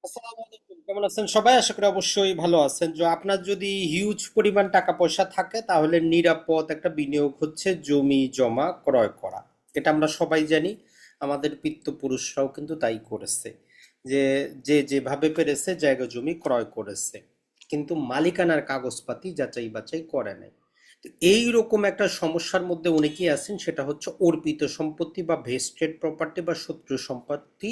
আসসালামু আলাইকুম, কেমন আছেন সবাই? আশা করি অবশ্যই ভালো আছেন। যে আপনার যদি হিউজ পরিমাণ টাকা পয়সা থাকে তাহলে নিরাপদ একটা বিনিয়োগ হচ্ছে জমি জমা ক্রয় করা। এটা আমরা সবাই জানি, আমাদের পিতৃপুরুষরাও কিন্তু তাই করেছে। যে যে যেভাবে পেরেছে জায়গা জমি ক্রয় করেছে, কিন্তু মালিকানার কাগজপাতি যাচাই বাছাই করে নাই। তো এইরকম একটা সমস্যার মধ্যে অনেকেই আছেন, সেটা হচ্ছে অর্পিত সম্পত্তি বা ভেস্টেড প্রপার্টি বা শত্রু সম্পত্তি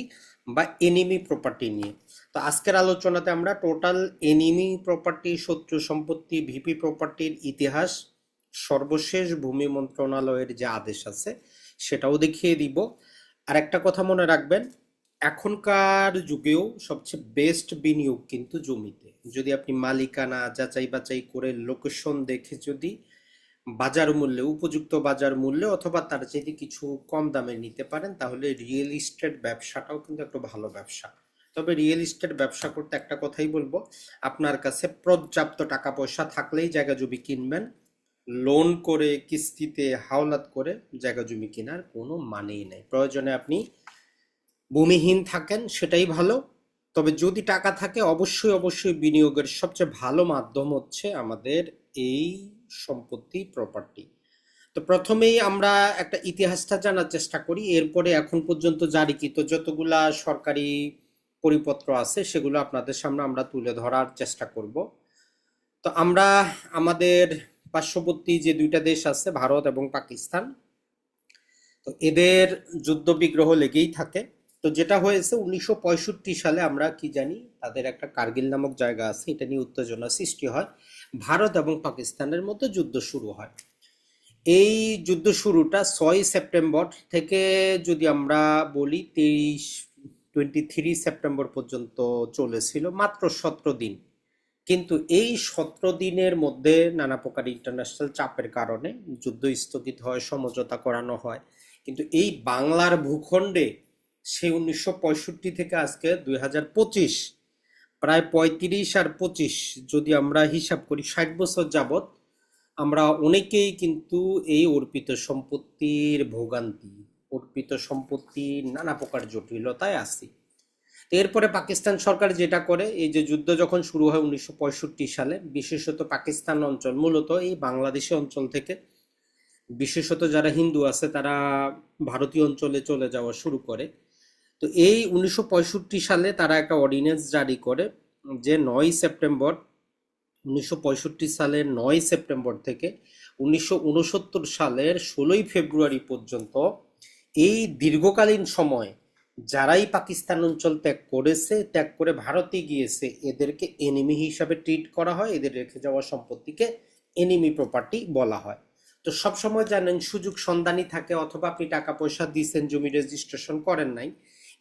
বা এনিমি প্রপার্টি নিয়ে। তো আজকের আলোচনাতে আমরা টোটাল এনিমি প্রপার্টি, শত্রু সম্পত্তি, ভিপি প্রপার্টির ইতিহাস, সর্বশেষ ভূমি মন্ত্রণালয়ের যে আদেশ আছে সেটাও দেখিয়ে দিব। আর একটা কথা মনে রাখবেন, এখনকার যুগেও সবচেয়ে বেস্ট বিনিয়োগ কিন্তু জমিতে। যদি আপনি মালিকানা যাচাই বাছাই করে লোকেশন দেখে যদি বাজার মূল্যে, উপযুক্ত বাজার মূল্যে অথবা তার চাইতে কিছু কম দামে নিতে পারেন, তাহলে রিয়েল এস্টেট ব্যবসাটাও কিন্তু একটা ভালো ব্যবসা। তবে রিয়েল এস্টেট ব্যবসা করতে একটা কথাই বলবো, আপনার কাছে পর্যাপ্ত টাকা পয়সা থাকলেই জায়গা জমি কিনবেন। লোন করে, কিস্তিতে, হাওলাত করে জায়গা জমি কেনার কোনো মানেই নেই। প্রয়োজনে আপনি ভূমিহীন থাকেন, সেটাই ভালো। তবে যদি টাকা থাকে, অবশ্যই অবশ্যই বিনিয়োগের সবচেয়ে ভালো মাধ্যম হচ্ছে আমাদের এই সম্পত্তি, প্রপার্টি। তো প্রথমেই আমরা একটা ইতিহাসটা জানার চেষ্টা করি, এরপরে এখন পর্যন্ত জারিকৃত যতগুলা সরকারি পরিপত্র আছে সেগুলো আপনাদের সামনে আমরা তুলে ধরার চেষ্টা করব। তো আমরা আমাদের পার্শ্ববর্তী যে দুইটা দেশ আছে, ভারত এবং পাকিস্তান, তো এদের যুদ্ধ বিগ্রহ লেগেই থাকে। তো যেটা হয়েছে 1965 সালে, আমরা কি জানি, তাদের একটা কার্গিল নামক জায়গা আছে, এটা নিয়ে উত্তেজনা সৃষ্টি হয়। ভারত এবং পাকিস্তানের মধ্যে যুদ্ধ শুরু হয়। এই যুদ্ধ শুরুটা 6 সেপ্টেম্বর থেকে, যদি আমরা বলি 23 সেপ্টেম্বর পর্যন্ত চলেছিল, মাত্র 17 দিন। কিন্তু এই 17 দিনের মধ্যে নানা প্রকার ইন্টারন্যাশনাল চাপের কারণে যুদ্ধ স্থগিত হয়, সমঝোতা করানো হয়। কিন্তু এই বাংলার ভূখণ্ডে সেই 1965 থেকে আজকে 2025, প্রায় 35 আর 25, যদি আমরা হিসাব করি 60 বছর যাবত আমরা অনেকেই কিন্তু এই অর্পিত সম্পত্তির ভোগান্তি, অর্পিত সম্পত্তির নানা প্রকার জটিলতায় আছি। এরপরে পাকিস্তান সরকার যেটা করে, এই যে যুদ্ধ যখন শুরু হয় 1965 সালে, বিশেষত পাকিস্তান অঞ্চল, মূলত এই বাংলাদেশি অঞ্চল থেকে বিশেষত যারা হিন্দু আছে তারা ভারতীয় অঞ্চলে চলে যাওয়া শুরু করে। তো এই 1965 সালে তারা একটা অর্ডিন্যান্স জারি করে, যে 9 সেপ্টেম্বর, 1965 সালের 9 সেপ্টেম্বর থেকে 1969 সালের 16ই ফেব্রুয়ারি পর্যন্ত, এই দীর্ঘকালীন সময় যারাই পাকিস্তান অঞ্চল ত্যাগ করেছে, ত্যাগ করে ভারতে গিয়েছে, এদেরকে এনিমি হিসাবে ট্রিট করা হয়। এদের রেখে যাওয়া সম্পত্তিকে এনিমি প্রপার্টি বলা হয়। তো সবসময় জানেন, সুযোগ সন্ধানী থাকে, অথবা আপনি টাকা পয়সা দিয়েছেন, জমি রেজিস্ট্রেশন করেন নাই।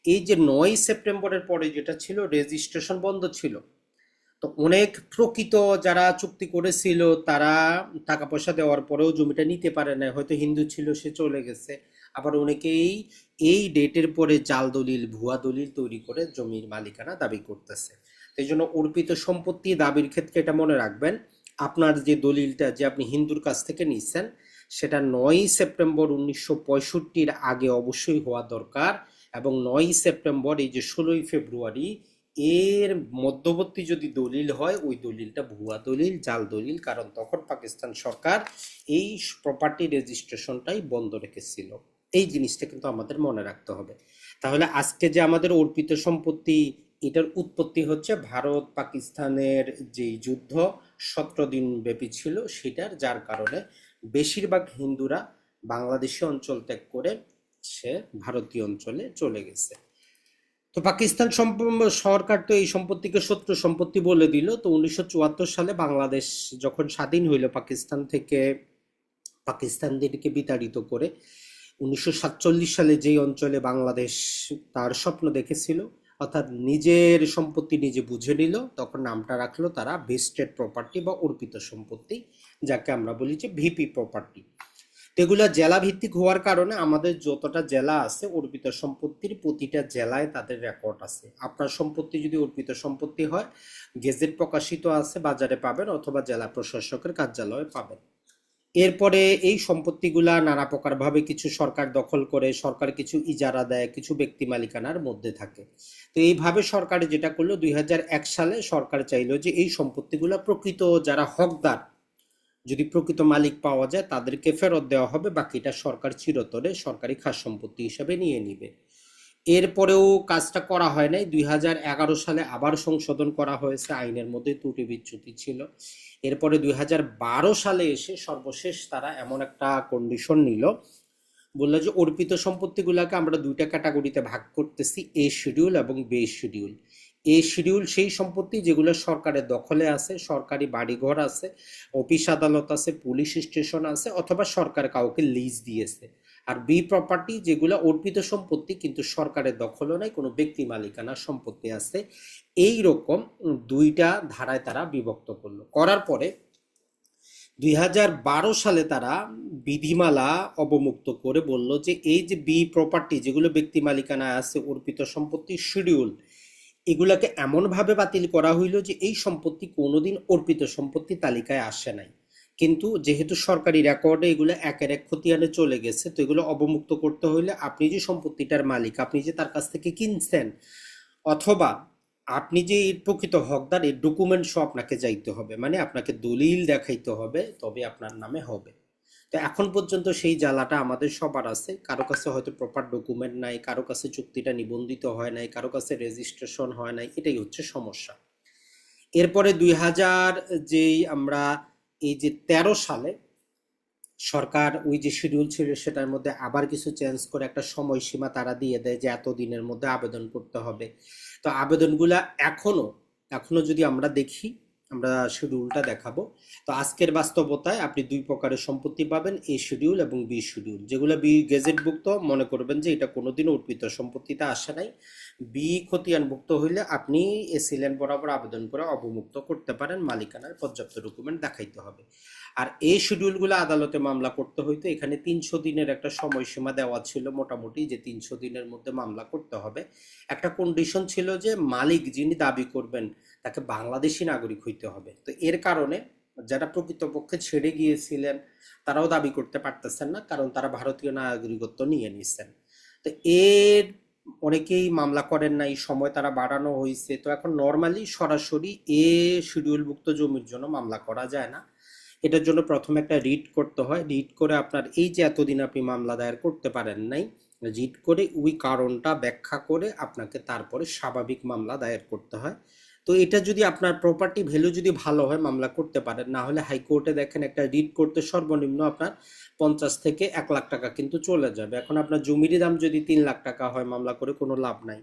এই যে 9 সেপ্টেম্বরের পরে যেটা ছিল, রেজিস্ট্রেশন বন্ধ ছিল। তো অনেক প্রকৃত যারা চুক্তি করেছিল তারা টাকা পয়সা দেওয়ার পরেও জমিটা নিতে পারে না, হয়তো হিন্দু ছিল, সে চলে গেছে। আবার অনেকেই এই ডেটের পরে জাল দলিল, ভুয়া দলিল তৈরি করে জমির মালিকানা দাবি করতেছে। এই জন্য অর্পিত সম্পত্তি দাবির ক্ষেত্রে এটা মনে রাখবেন, আপনার যে দলিলটা যে আপনি হিন্দুর কাছ থেকে নিচ্ছেন, সেটা 9 সেপ্টেম্বর 1965-র আগে অবশ্যই হওয়া দরকার। এবং 9 সেপ্টেম্বর, এই যে 16ই ফেব্রুয়ারি, এর মধ্যবর্তী যদি দলিল হয়, ওই দলিলটা ভুয়া দলিল, জাল দলিল। কারণ তখন পাকিস্তান সরকার এই প্রপার্টি রেজিস্ট্রেশনটাই বন্ধ রেখেছিল। এই জিনিসটা কিন্তু আমাদের মনে রাখতে হবে। তাহলে আজকে যে আমাদের অর্পিত সম্পত্তি, এটার উৎপত্তি হচ্ছে ভারত পাকিস্তানের যেই যুদ্ধ 17 দিন ব্যাপী ছিল সেটার, যার কারণে বেশিরভাগ হিন্দুরা বাংলাদেশি অঞ্চল ত্যাগ করে সে ভারতীয় অঞ্চলে চলে গেছে। তো পাকিস্তান সরকার তো এই সম্পত্তিকে শত্রু সম্পত্তি বলে দিল। তো 1974 সালে বাংলাদেশ যখন স্বাধীন হইল পাকিস্তান থেকে, পাকিস্তানদেরকে বিতাড়িত করে, 1947 সালে যেই অঞ্চলে বাংলাদেশ তার স্বপ্ন দেখেছিল, অর্থাৎ নিজের সম্পত্তি নিজে বুঝে নিল, তখন নামটা রাখলো তারা ভেস্টেড প্রপার্টি বা অর্পিত সম্পত্তি, যাকে আমরা বলি যে ভিপি প্রপার্টি। এগুলা জেলা ভিত্তিক হওয়ার কারণে আমাদের যতটা জেলা আছে, অর্পিত সম্পত্তির প্রতিটা জেলায় তাদের রেকর্ড আছে। আপনার সম্পত্তি যদি অর্পিত সম্পত্তি হয়, গেজেট প্রকাশিত আছে, বাজারে পাবেন, অথবা জেলা প্রশাসকের কার্যালয়ে পাবেন। এরপরে এই সম্পত্তিগুলা নানা প্রকার ভাবে কিছু সরকার দখল করে, সরকার কিছু ইজারা দেয়, কিছু ব্যক্তি মালিকানার মধ্যে থাকে। তো এইভাবে সরকার যেটা করলো 2001 সালে সরকার চাইলো যে এই সম্পত্তিগুলা প্রকৃত যারা হকদার, যদি প্রকৃত মালিক পাওয়া যায় তাদেরকে ফেরত দেওয়া হবে, বাকিটা সরকার চিরতরে সরকারি খাস সম্পত্তি হিসাবে নিয়ে নিবে। এরপরেও কাজটা করা হয় নাই। 2011 সালে আবার সংশোধন করা হয়েছে, আইনের মধ্যে ত্রুটি বিচ্যুতি ছিল। এরপরে 2012 সালে এসে সর্বশেষ তারা এমন একটা কন্ডিশন নিল, বললো যে অর্পিত সম্পত্তিগুলোকে আমরা দুইটা ক্যাটাগরিতে ভাগ করতেছি, এ শিডিউল এবং বি শিডিউল। এ শিডিউল সেই সম্পত্তি যেগুলো সরকারের দখলে আছে, সরকারি বাড়িঘর আছে, অফিস আদালত আছে, পুলিশ স্টেশন আছে, অথবা সরকার কাউকে লিজ দিয়েছে। আর বি প্রপার্টি যেগুলো অর্পিত সম্পত্তি কিন্তু সরকারের দখলও নাই, কোনো ব্যক্তি মালিকানার সম্পত্তি আছে। এই রকম দুইটা ধারায় তারা বিভক্ত করলো। করার পরে 2012 সালে তারা বিধিমালা অবমুক্ত করে বলল যে এই যে বি প্রপার্টি যেগুলো ব্যক্তি মালিকানায় আছে, অর্পিত সম্পত্তি শিডিউল, এগুলাকে এমনভাবে বাতিল করা হইল যে এই সম্পত্তি কোনোদিন অর্পিত সম্পত্তি তালিকায় আসে নাই। কিন্তু যেহেতু সরকারি রেকর্ডে এগুলো একের এক খতিয়ানে চলে গেছে, তো এগুলো অবমুক্ত করতে হইলে আপনি যে সম্পত্তিটার মালিক, আপনি যে তার কাছ থেকে কিনছেন, অথবা আপনি যে এর প্রকৃত হকদার, এর ডকুমেন্টসও আপনাকে যাইতে হবে, মানে আপনাকে দলিল দেখাইতে হবে, তবে আপনার নামে হবে। তো এখন পর্যন্ত সেই জ্বালাটা আমাদের সবার আছে। কারো কাছে হয়তো প্রপার ডকুমেন্ট নাই, কারো কাছে চুক্তিটা নিবন্ধিত হয় নাই, কারো কাছে রেজিস্ট্রেশন হয় নাই, এটাই হচ্ছে সমস্যা। এরপরে 2000 যেই আমরা এই যে 13 সালে সরকার ওই যে শিডিউল ছিল সেটার মধ্যে আবার কিছু চেঞ্জ করে একটা সময়সীমা তারা দিয়ে দেয় যে এত দিনের মধ্যে আবেদন করতে হবে। তো আবেদনগুলা এখনো এখনো যদি আমরা দেখি, আমরা শিডিউলটা দেখাবো। তো আজকের বাস্তবতায় আপনি দুই প্রকারের সম্পত্তি পাবেন, এ শিডিউল এবং বি শিডিউল। যেগুলো বি গেজেটভুক্ত, মনে করবেন যে এটা কোনোদিনও অর্পিত সম্পত্তিতে আসে নাই। বি খতিয়ানভুক্ত হইলে আপনি এসি ল্যান্ড বরাবর আবেদন করে অবমুক্ত করতে পারেন, মালিকানার পর্যাপ্ত ডকুমেন্ট দেখাইতে হবে। আর এই শিডিউলগুলো আদালতে মামলা করতে হইতো, এখানে 300 দিনের একটা সময়সীমা দেওয়া ছিল মোটামুটি, যে 300 দিনের মধ্যে মামলা করতে হবে। একটা কন্ডিশন ছিল যে মালিক যিনি দাবি করবেন তাকে বাংলাদেশি নাগরিক হইতে হবে। তো এর কারণে যারা প্রকৃতপক্ষে ছেড়ে গিয়েছিলেন তারাও দাবি করতে পারতেছেন না, কারণ তারা ভারতীয় নাগরিকত্ব নিয়ে নিছেন। তো এর অনেকেই মামলা করেন নাই, সময় তারা বাড়ানো হয়েছে। তো এখন নর্মালি সরাসরি এ শিডিউলভুক্ত জমির জন্য মামলা করা যায় না। এটার জন্য প্রথমে একটা রিট করতে হয়। রিট করে আপনার এই যে এতদিন আপনি মামলা দায়ের করতে পারেন নাই, রিট করে ওই কারণটা ব্যাখ্যা করে আপনাকে তারপরে স্বাভাবিক মামলা দায়ের করতে হয়। তো এটা যদি আপনার প্রপার্টি ভ্যালু যদি ভালো হয় মামলা করতে পারেন, না হলে হাইকোর্টে দেখেন একটা রিট করতে সর্বনিম্ন আপনার 50 থেকে 1 লাখ টাকা কিন্তু চলে যাবে। এখন আপনার জমির দাম যদি 3 লাখ টাকা হয়, মামলা করে কোনো লাভ নাই।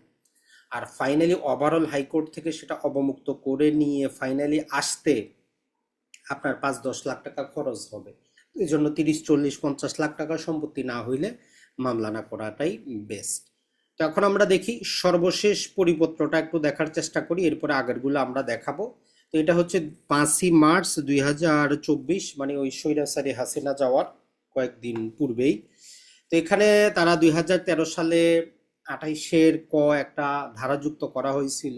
আর ফাইনালি ওভারঅল হাইকোর্ট থেকে সেটা অবমুক্ত করে নিয়ে ফাইনালি আসতে আপনার 5-10 লাখ টাকা খরচ হবে। এই জন্য 30-40-50 লাখ টাকার সম্পত্তি না হইলে মামলা না করাটাই বেস্ট। তো এখন আমরা দেখি সর্বশেষ পরিপত্রটা একটু দেখার চেষ্টা করি, এরপরে আগেরগুলো আমরা দেখাবো। তো এটা হচ্ছে 5ই মার্চ 2024, মানে ওই স্বৈরাচারী হাসিনা যাওয়ার কয়েকদিন পূর্বেই। তো এখানে তারা 2013 সালে 28-এর একটা ধারা যুক্ত করা হয়েছিল।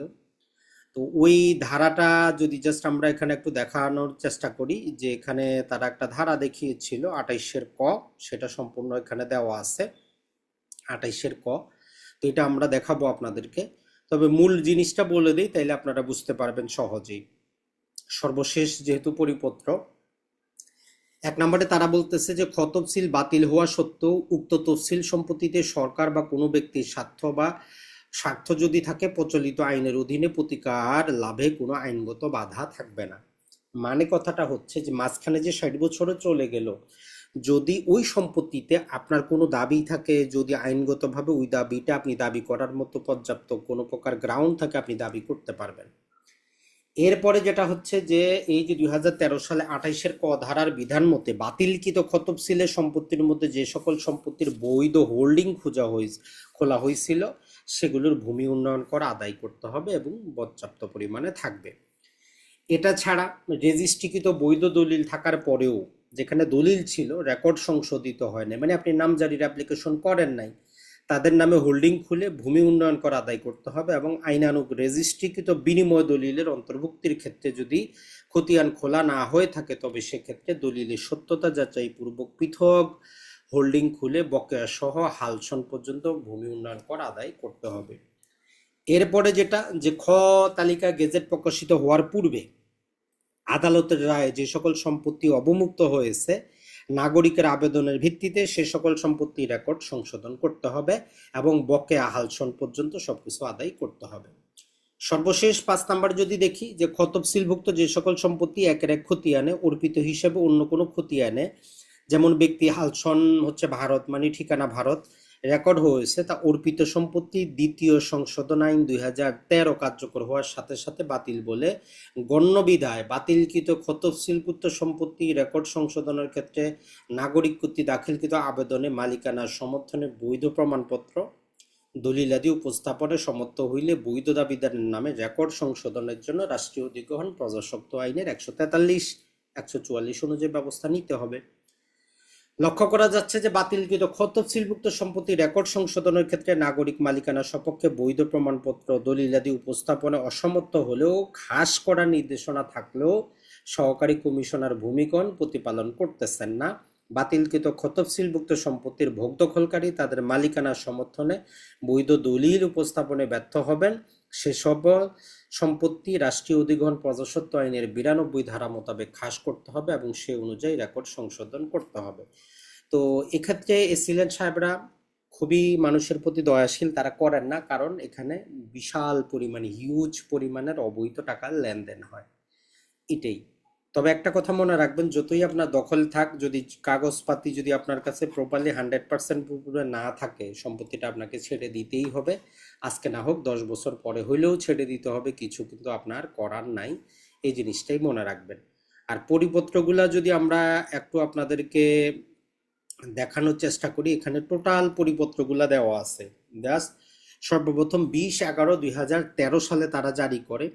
তো ওই ধারাটা যদি জাস্ট আমরা এখানে একটু দেখানোর চেষ্টা করি, যে এখানে তারা একটা ধারা দেখিয়েছিল 28-এর সেটা সম্পূর্ণ এখানে দেওয়া আছে 28-এর তো এটা আমরা দেখাবো আপনাদেরকে। তবে মূল জিনিসটা বলে দিই, তাইলে আপনারা বুঝতে পারবেন সহজেই। সর্বশেষ যেহেতু পরিপত্র, 1 নম্বরে তারা বলতেছে যে তফসিল বাতিল হওয়া সত্ত্বেও উক্ত তফসিল সম্পত্তিতে সরকার বা কোনো ব্যক্তির স্বার্থ যদি থাকে, প্রচলিত আইনের অধীনে প্রতিকার লাভে কোনো আইনগত বাধা থাকবে না। মানে কথাটা হচ্ছে যে মাঝখানে যে 60 বছরে চলে গেল, যদি ওই সম্পত্তিতে আপনার কোনো দাবি থাকে, যদি আইনগতভাবে ওই দাবিটা আপনি দাবি করার মতো পর্যাপ্ত কোনো প্রকার গ্রাউন্ড থাকে, আপনি দাবি করতে পারবেন। এরপরে যেটা হচ্ছে যে এই যে 2013 সালে 28-এর ধারার বিধান মতে বাতিলকৃত তফসিলের সম্পত্তির মধ্যে যে সকল সম্পত্তির বৈধ হোল্ডিং খোলা হয়েছিল সেগুলোর ভূমি উন্নয়ন করা আদায় করতে হবে এবং পর্যাপ্ত পরিমাণে থাকবে। এটা ছাড়া রেজিস্ট্রিকৃত বৈধ দলিল থাকার পরেও যেখানে দলিল ছিল রেকর্ড সংশোধিত হয় না, মানে আপনি নামজারির অ্যাপ্লিকেশন করেন নাই, তাদের নামে হোল্ডিং খুলে ভূমি উন্নয়ন কর আদায় করতে হবে এবং আইনানুগ রেজিস্ট্রিকৃত বিনিময় দলিলের অন্তর্ভুক্তির ক্ষেত্রে যদি খতিয়ান খোলা না হয়ে থাকে তবে সেক্ষেত্রে দলিলের সত্যতা যাচাই পূর্বক পৃথক হোল্ডিং খুলে বকেয়া সহ হালসন পর্যন্ত ভূমি উন্নয়ন কর আদায় করতে হবে। এরপরে যেটা যে খ তালিকা গেজেট প্রকাশিত হওয়ার পূর্বে আদালতের রায়ে যে সকল সম্পত্তি অবমুক্ত হয়েছে নাগরিকের আবেদনের ভিত্তিতে সে সকল সম্পত্তি রেকর্ড সংশোধন করতে হবে এবং বকেয়া হালসন পর্যন্ত সবকিছু আদায় করতে হবে। সর্বশেষ 5 নাম্বার যদি দেখি যে তফসিলভুক্ত যে সকল সম্পত্তি একের এক খতিয়ানে অর্পিত হিসেবে অন্য কোনো খতিয়ানে যেমন ব্যক্তি হালসন হচ্ছে ভারত মানে ঠিকানা ভারত রেকর্ড হয়েছে তা অর্পিত সম্পত্তি দ্বিতীয় সংশোধন আইন 2013 কার্যকর হওয়ার সাথে সাথে বাতিল বলে গণ্য বিধায় বাতিলকৃত তফসিলভুক্ত সম্পত্তি রেকর্ড সংশোধনের ক্ষেত্রে নাগরিক কর্তৃক দাখিলকৃত আবেদনে মালিকানার সমর্থনে বৈধ প্রমাণপত্র দলিলাদি উপস্থাপনে সমর্থ হইলে বৈধ দাবিদারের নামে রেকর্ড সংশোধনের জন্য রাষ্ট্রীয় অধিগ্রহণ প্রজাস্বত্ব আইনের 143, 144 অনুযায়ী ব্যবস্থা নিতে হবে। লক্ষ্য করা যাচ্ছে যে বাতিলকৃত তফসিলভুক্ত সম্পত্তি রেকর্ড সংশোধনের ক্ষেত্রে নাগরিক মালিকানার সপক্ষে বৈধ প্রমাণপত্র দলিলাদি উপস্থাপনে অসমর্থ হলেও খাস করা নির্দেশনা থাকলেও সহকারী কমিশনার ভূমিকণ প্রতিপালন করতেছেন না। বাতিলকৃত তফসিলভুক্ত সম্পত্তির ভোগ দখলকারী তাদের মালিকানার সমর্থনে বৈধ দলিল উপস্থাপনে ব্যর্থ হবেন সেসব সম্পত্তি রাষ্ট্রীয় অধিগ্রহণ প্রজাস্বত্ব আইনের 92 ধারা মোতাবেক খাস করতে হবে এবং সে অনুযায়ী রেকর্ড সংশোধন করতে হবে। তো এক্ষেত্রে এসিলেন্ট সাহেবরা খুবই মানুষের প্রতি দয়াশীল, তারা করেন না, কারণ এখানে বিশাল পরিমাণে হিউজ পরিমাণের অবৈধ টাকার লেনদেন হয় এটাই। তবে একটা কথা মনে রাখবেন, যতই আপনার দখল থাক, যদি কাগজপাতি যদি আপনার কাছে প্রপারলি 100% পুরো না থাকে সম্পত্তিটা আপনাকে ছেড়ে দিতেই হবে। আজকে না হোক 10 বছর পরে হইলেও ছেড়ে দিতে হবে, কিছু কিন্তু আপনার করার নাই। এই জিনিসটাই মনে রাখবেন। আর পরিপত্রগুলা যদি আমরা একটু আপনাদেরকে দেখানোর চেষ্টা করি, এখানে টোটাল পরিপত্রগুলা দেওয়া আছে। জাস্ট সর্বপ্রথম 20/11/2013 সালে তারা জারি করে।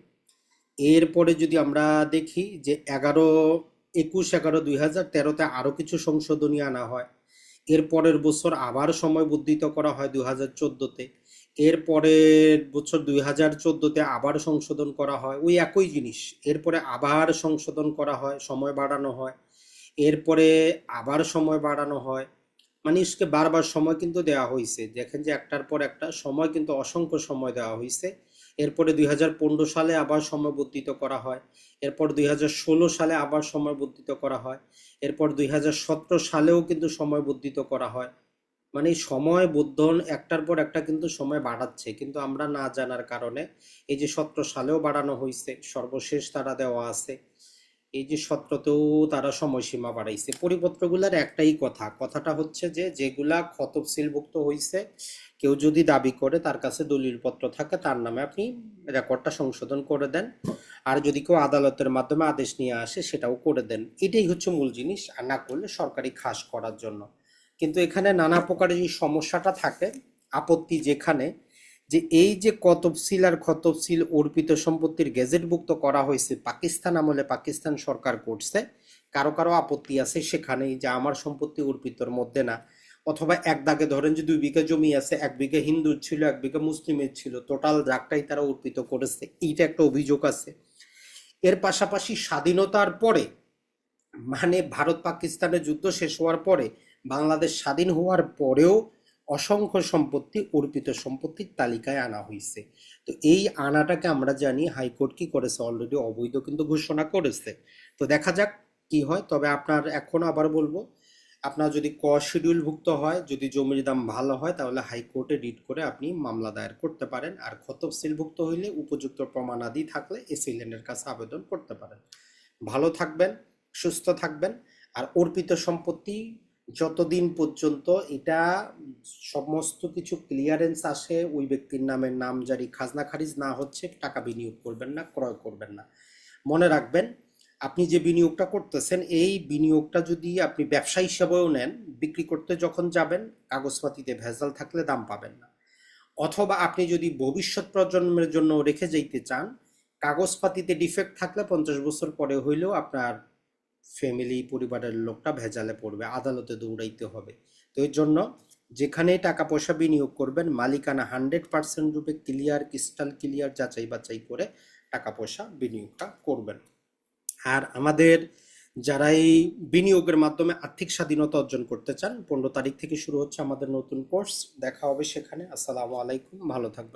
এরপরে যদি আমরা দেখি যে 21/11/2013 আরো কিছু সংশোধনী আনা হয়। এর পরের বছর আবার সময় বর্ধিত করা হয় 2014-তে। এর পরের বছর 2014-তে আবার সংশোধন করা হয় ওই একই জিনিস। এরপরে আবার সংশোধন করা হয়, সময় বাড়ানো হয়। এরপরে আবার সময় বাড়ানো হয়। মানুষকে বারবার সময় কিন্তু দেওয়া হয়েছে। দেখেন যে একটার পর একটা সময় কিন্তু অসংখ্য সময় দেওয়া হয়েছে। এরপরে 2015 সালে আবার সময় বর্ধিত করা হয়। এরপর 2016 সালে আবার সময় বর্ধিত করা হয়। এরপর 2017 সালেও কিন্তু সময় বর্ধিত করা হয়। মানে সময় বর্ধন একটার পর একটা কিন্তু সময় বাড়াচ্ছে, কিন্তু আমরা না জানার কারণে এই যে 17 সালেও বাড়ানো হয়েছে, সর্বশেষ তারা দেওয়া আছে। এই যে 17তেও তারা সময়সীমা বাড়াইছে। পরিপত্রগুলার একটাই কথাটা হচ্ছে যে যেগুলা তফসিলভুক্ত হয়েছে কেউ যদি দাবি করে তার কাছে দলিলপত্র থাকে তার নামে আপনি রেকর্ডটা সংশোধন করে দেন, আর যদি কেউ আদালতের মাধ্যমে আদেশ নিয়ে আসে সেটাও করে দেন। এটাই হচ্ছে মূল জিনিস, আর না করলে সরকারি খাস করার জন্য। কিন্তু এখানে নানা প্রকারের যে সমস্যাটা থাকে, আপত্তি যেখানে যে এই যে তফসিল আর তফসিল অর্পিত সম্পত্তির গেজেটভুক্ত করা হয়েছে পাকিস্তান আমলে, পাকিস্তান সরকার করছে, কারো কারো আপত্তি আছে সেখানেই যে আমার সম্পত্তি অর্পিতর মধ্যে না। অথবা এক দাগে ধরেন যে 2 বিঘা জমি আছে, 1 বিঘা হিন্দুর ছিল, 1 বিঘা মুসলিমের ছিল, টোটাল দাগটাই তারা অর্পিত করেছে, এইটা একটা অভিযোগ আছে। এর পাশাপাশি স্বাধীনতার পরে মানে ভারত পাকিস্তানের যুদ্ধ শেষ হওয়ার পরে বাংলাদেশ স্বাধীন হওয়ার পরেও অসংখ্য সম্পত্তি অর্পিত সম্পত্তির তালিকায় আনা হয়েছে। তো এই আনাটাকে আমরা জানি হাইকোর্ট কি করেছে, অলরেডি অবৈধ কিন্তু ঘোষণা করেছে। তো দেখা যাক কি হয়। তবে আপনার এখন আবার বলবো, আপনার যদি শিডিউলভুক্ত হয়, যদি জমির দাম ভালো হয়, তাহলে হাইকোর্টে রিট করে আপনি মামলা দায়ের করতে পারেন। আর তফসিলভুক্ত হইলে উপযুক্ত প্রমাণাদি থাকলে এসিল্যান্ডের কাছে আবেদন করতে পারেন। ভালো থাকবেন, সুস্থ থাকবেন। আর অর্পিত সম্পত্তি যতদিন পর্যন্ত এটা সমস্ত কিছু ক্লিয়ারেন্স আসে, ওই ব্যক্তির নামে নামজারি খাজনা খারিজ না হচ্ছে, টাকা বিনিয়োগ করবেন না, ক্রয় করবেন না। মনে রাখবেন, আপনি যে বিনিয়োগটা করতেছেন এই বিনিয়োগটা যদি আপনি ব্যবসা হিসাবেও নেন, বিক্রি করতে যখন যাবেন কাগজপাতিতে ভেজাল থাকলে দাম পাবেন না। অথবা আপনি যদি ভবিষ্যৎ প্রজন্মের জন্য রেখে যাইতে চান, কাগজপাতিতে ডিফেক্ট থাকলে 50 বছর পরে হইলেও আপনার ফ্যামিলি পরিবারের লোকটা ভেজালে পড়বে, আদালতে দৌড়াইতে হবে। তো এর জন্য যেখানেই টাকা পয়সা বিনিয়োগ করবেন মালিকানা 100% রূপে ক্লিয়ার, ক্রিস্টাল ক্লিয়ার, যাচাই বাছাই করে টাকা পয়সা বিনিয়োগটা করবেন। আর আমাদের যারা এই বিনিয়োগের মাধ্যমে আর্থিক স্বাধীনতা অর্জন করতে চান, 15 তারিখ থেকে শুরু হচ্ছে আমাদের নতুন কোর্স। দেখা হবে সেখানে। আসসালামু আলাইকুম, ভালো থাকবেন।